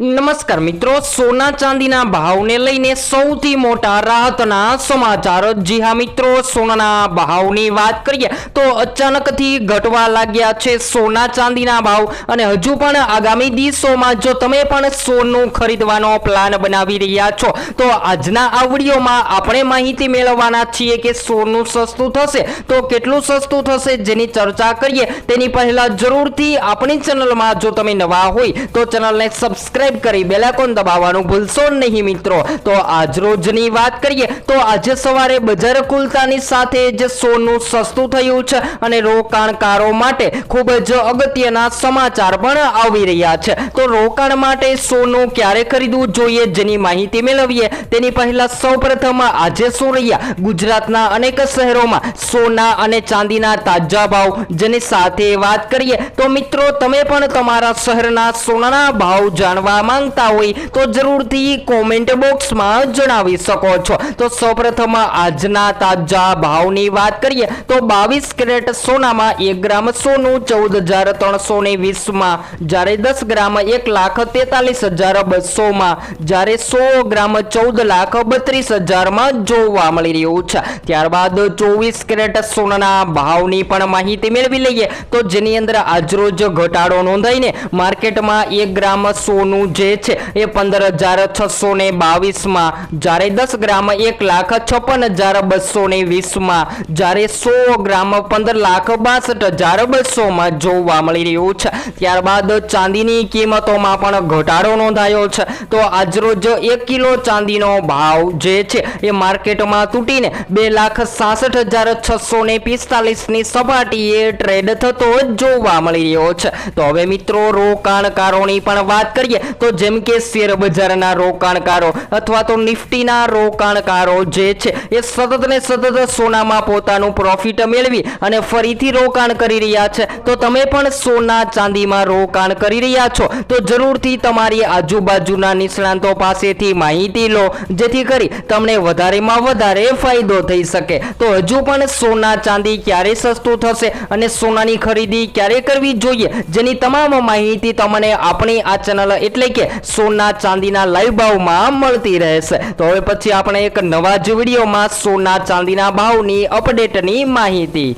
નમસ્કાર મિત્રો, સોના ચાંદીના ભાવને લઈને સૌથી મોટા રાહતના સમાચાર। જી હા મિત્રો, સોનાના ભાવની વાત કરીએ તો અચાનકથી ઘટવા લાગ્યા છે સોના ચાંદીના ભાવ અને હજુ પણ આગામી દિવસોમાં જો તમે પણ સોનું ખરીદવાનો પ્લાન બનાવી રહ્યા છો તો આજના આ વિડીયોમાં આપણે માહિતી મેળવવાના છીએ કે સોનું સસ્તું થશે તો કેટલું સસ્તું થશે જેની ચર્ચા કરીએ તેની પહેલા જરૂરથી આપણી ચેનલમાં જો તમે નવા હોય તો ચેનલને સબસ્ક્રાઇબ કરી બેલ આઇકોન દબાવવાનું ભૂલશો નહીં મિત્રો। તો આજ રોજની વાત કરીએ તો આજે સવારે બજાર ખુલતાની સાથે જ સોનું સસ્તું થયું છે અને રોકાણકારો માટે ખૂબ જ અગત્યના સમાચાર પણ આવી રહ્યા છે। તો રોકાણ માટે સોનું ક્યારે ખરીદવું જોઈએ જેની માહિતી મેળવીએ તેની પહેલા સૌપ્રથમ આજે શું રહ્યા ગુજરાતના અનેક શહેરોમાં સોના અને ચાંદીના તાજા ભાવ જેની સાથે વાત કરીએ તો મિત્રો તમે પણ તમારા શહેરના સોનાના ભાવ જાણવા માંગતા હોય તો જરૂરથી કોમેન્ટ બોક્સમાં જણાવી શકો છો। તો સૌપ્રથમ આજના તાજા ભાવની વાત કરીએ તો 22 કેરેટ સોનામાં 1 ગ્રામ સોનું 14,320 માં, જ્યારે 10 ગ્રામ 1,43,200 માં, જ્યારે 100 ગ્રામ 14,32,000 માં જોવા મળી રહ્યું છે। ત્યારબાદ 24 કેરેટ સોનાના ભાવની પણ માહિતી મેળવી લઈએ તો જેની અંદર આજરોજ ઘટાડો નોંધાઈને માર્કેટમાં 1 ગ્રામ સોનું જે છે એ 15,622 માં, જ્યારે 10 ગ્રામ 1,56,220 માં, જ્યારે 100 ગ્રામ 15,62,200 માં જોવા મળી રહ્યું છે। ત્યારબાદ ચાંદીની કિંમતોમાં પણ ઘટાડો નોંધાયો છે। તો આજરોજ 1 કિલો ચાંદીનો ભાવ જે છે એ માર્કેટમાં તૂટીને 2,66,645 ની સપાટીએ ટ્રેડ થતો જોવા મળી રહ્યો છે। તો હવે મિત્રો રોકાણકારોની પણ વાત કરીએ તો જેમ કે શેર બજારના રોકાણકારો અથવા તો નિફ્ટીના રોકાણકારો જે છે એ સતત ને સતત સોનામાં પોતાનું પ્રોફિટ મેળવી અને ફરીથી રોકાણ કરી રહ્યા છે। તો તમે પણ સોના ચાંદીમાં રોકાણ કરી રહ્યા છો તો જરૂરથી તમારી આજુબાજુના નિષ્ણાંતો પાસેથી માહિતી લો જેથી કરી તમને વધારેમાં વધારે ફાયદો થઈ શકે। તો હજુ પણ સોના ચાંદી ક્યારે સસ્તું થશે અને સોનાની ખરીદી ક્યારે કરવી જોઈએ જેની તમામ માહિતી તમને આપણી આ ચેનલ એટલે કે સોના ચાંદીના લાઈવ ભાવમાં મળતી રહેશે। તો હવે પછી આપણે એક નવા જ વિડીયોમાં સોના ચાંદીના ભાવની અપડેટની માહિતી